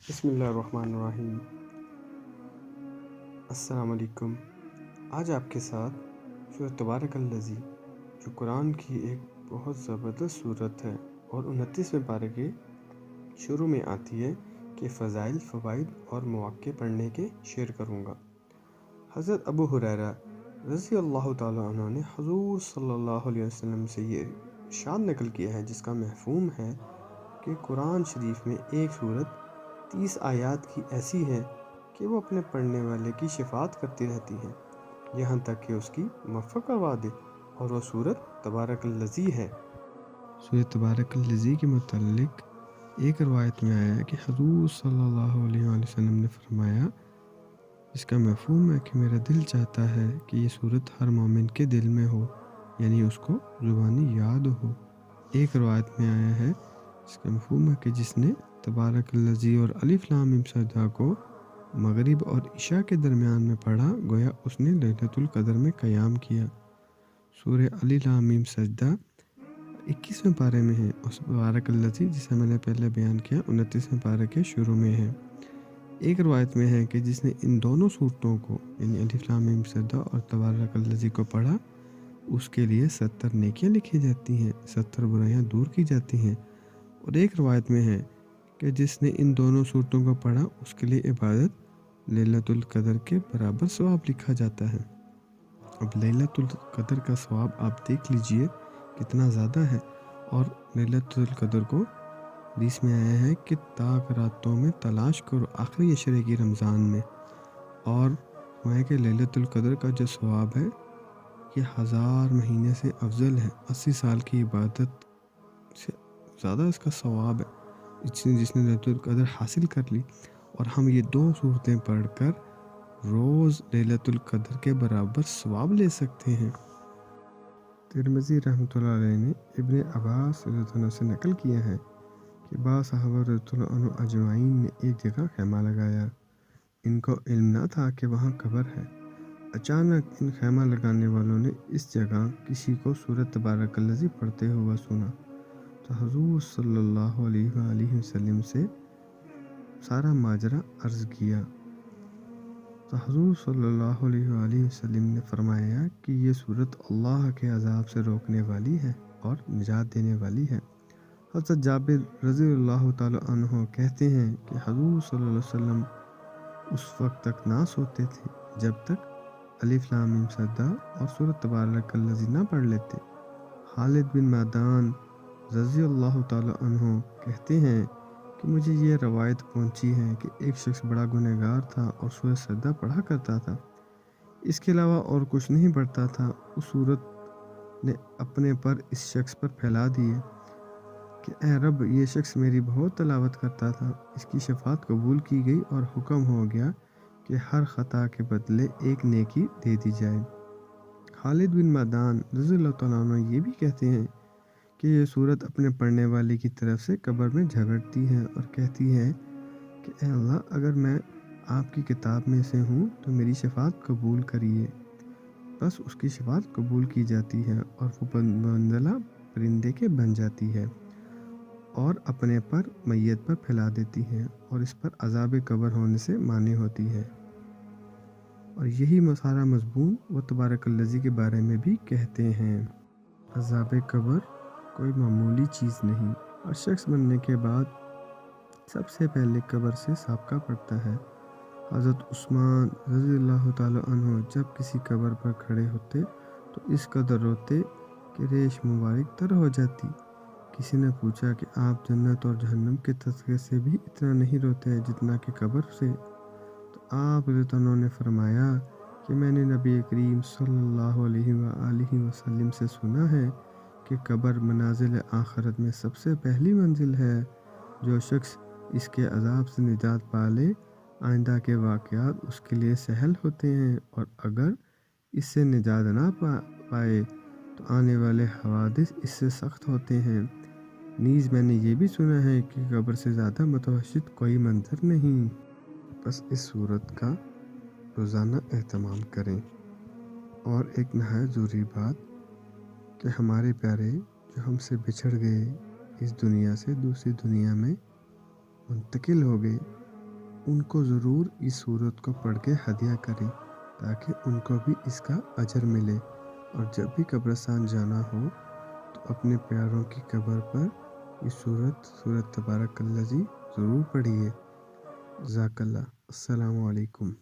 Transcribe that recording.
بسم اللہ الرحمن الرحیم۔ السلام علیکم۔ آج آپ کے ساتھ سورۃ تبارک الذی جو قرآن کی ایک بہت زبردست سورت ہے اور 29ویں پارے کے شروع میں آتی ہے کہ فضائل، فوائد اور مواقع پڑھنے کے شیئر کروں گا۔ حضرت ابو ہریرہ رضی اللہ تعالیٰ عنہ نے حضور صلی اللہ علیہ وسلم سے یہ ارشاد نقل کیا ہے، جس کا مفہوم ہے کہ قرآن شریف میں ایک سورت 30 آیات کی ایسی ہے کہ وہ اپنے پڑھنے والے کی شفاعت کرتی رہتی ہے، یہاں تک کہ اس کی مغفرت کروا دے، اور وہ سورت تبارک الذی ہے۔ سورت تبارک الذی کے متعلق ایک روایت میں آیا ہے کہ حضور صلی اللہ علیہ وآلہ وسلم نے فرمایا، اس کا مفہوم ہے کہ میرا دل چاہتا ہے کہ یہ سورت ہر مومن کے دل میں ہو، یعنی اس کو زبانی یاد ہو۔ ایک روایت میں آیا ہے، اس کا مفہوم ہے کہ جس نے تبارک الذی اور الف لام میم سجدہ کو مغرب اور عشاء کے درمیان میں پڑھا، گویا اس نے لیلۃ القدر میں قیام کیا۔ سورہ الف لام میم سجدہ 21ویں پارے میں ہے، اور تبارک الذی جسے میں نے پہلے بیان کیا 29ویں پارے کے شروع میں ہے۔ ایک روایت میں ہے کہ جس نے ان دونوں صورتوں کو یعنی الف لام میم سجدہ اور تبارک الذی کو پڑھا، اس کے لیے 70 نیکیاں لکھی جاتی ہیں، 70 برائیاں دور کی جاتی ہیں۔ اور ایک روایت میں ہے کہ جس نے ان دونوں صورتوں کو پڑھا، اس کے لیے عبادت لیلۃ القدر کے برابر ثواب لکھا جاتا ہے۔ اب لیلۃ القدر کا ثواب آپ دیکھ لیجئے کتنا زیادہ ہے، اور لیلۃ القدر کو حدیث میں آیا ہے کہ تاک راتوں میں تلاش کرو آخری عشرے کی رمضان میں، اور کہ لیلۃ القدر کا جو ثواب ہے یہ 1000 مہینے سے افضل ہے، 80 سال کی عبادت سے زیادہ اس کا ثواب ہے جس نے لیلۃ القدر حاصل کر لی۔ اور ہم یہ دو صورتیں پڑھ کر روز لیلۃ القدر کے برابر ثواب لے سکتے ہیں۔ ترمذی رحمۃ اللہ علیہ نے ابن عباس رضی اللہ عنہ سے نقل کیا ہے کہ بعض صحابہ رضی اللہ عنہ اجمعین نے ایک جگہ خیمہ لگایا۔ ان کو علم نہ تھا کہ وہاں قبر ہے۔ اچانک ان خیمہ لگانے والوں نے اس جگہ کسی کو سورۃ تبارک الذی پڑھتے ہوا سنا، تو حضور صلی اللہ علیہ وآلہ وسلم سے سارا ماجرا عرض کیا، تو حضور صلی اللہ علیہ وآلہ وسلم نے فرمایا کہ یہ سورت اللہ کے عذاب سے روکنے والی ہے اور نجات دینے والی ہے۔ حضرت جابر رضی اللہ تعالی عنہ کہتے ہیں کہ حضور صلی اللہ علیہ وسلم اس وقت تک نہ سوتے تھے جب تک الف لام میم سجدہ اور سورۃ تبارک الذی نہ پڑھ لیتے۔ خالد بن معدان رضی اللہ تعالی عنہ کہتے ہیں کہ مجھے یہ روایت پہنچی ہے کہ ایک شخص بڑا گنہگار تھا اور سورۃ سجدہ پڑھا کرتا تھا، اس کے علاوہ اور کچھ نہیں پڑھتا تھا۔ اس سورت نے اپنے پر اس شخص پر پھیلا دیے کہ اے رب، یہ شخص میری بہت تلاوت کرتا تھا۔ اس کی شفاعت قبول کی گئی اور حکم ہو گیا کہ ہر خطا کے بدلے ایک نیکی دے دی جائے۔ خالد بن معدان رضی اللہ تعالیٰ عنہ یہ بھی کہتے ہیں کہ یہ سورت اپنے پڑھنے والے کی طرف سے قبر میں جھگڑتی ہے اور کہتی ہے کہ اے اللہ، اگر میں آپ کی کتاب میں سے ہوں تو میری شفاعت قبول کریے۔ بس اس کی شفاعت قبول کی جاتی ہے اور وہ منزلہ پرندے کے بن جاتی ہے اور اپنے پر میت پر پھیلا دیتی ہے، اور اس پر عذاب قبر ہونے سے مانع ہوتی ہے۔ اور یہی سارا مضمون وہ تبارک الذی کے بارے میں بھی کہتے ہیں۔ عذاب قبر کوئی معمولی چیز نہیں، اور شخص بننے کے بعد سب سے پہلے قبر سے سابقہ پڑتا ہے۔ حضرت عثمان رضی اللہ تعالی عنہ جب کسی قبر پر کھڑے ہوتے تو اس قدر روتے کہ ریش مبارک تر ہو جاتی۔ کسی نے پوچھا کہ آپ جنت اور جہنم کے تذکرے سے بھی اتنا نہیں روتے جتنا کہ قبر سے؟ تو آپ رضی اللہ عنہ نے فرمایا کہ میں نے نبی کریم صلی اللہ علیہ وآلہ وسلم سے سنا ہے کہ قبر منازل آخرت میں سب سے پہلی منزل ہے۔ جو شخص اس کے عذاب سے نجات پا لے، آئندہ کے واقعات اس کے لیے سہل ہوتے ہیں، اور اگر اس سے نجات نہ پائے تو آنے والے حوادث اس سے سخت ہوتے ہیں۔ نیز میں نے یہ بھی سنا ہے کہ قبر سے زیادہ متوحشت کوئی منظر نہیں۔ بس اس صورت کا روزانہ اہتمام کریں۔ اور ایک نہایت ضروری بات کہ ہمارے پیارے جو ہم سے بچھڑ گئے، اس دنیا سے دوسری دنیا میں منتقل ہو گئے، ان کو ضرور اس صورت کو پڑھ کے ہدیہ کریں تاکہ ان کو بھی اس کا اجر ملے۔ اور جب بھی قبرستان جانا ہو تو اپنے پیاروں کی قبر پر یہ سورت تبارک الذی ضرور پڑھیے۔ جزاک اللہ۔ السلام علیکم۔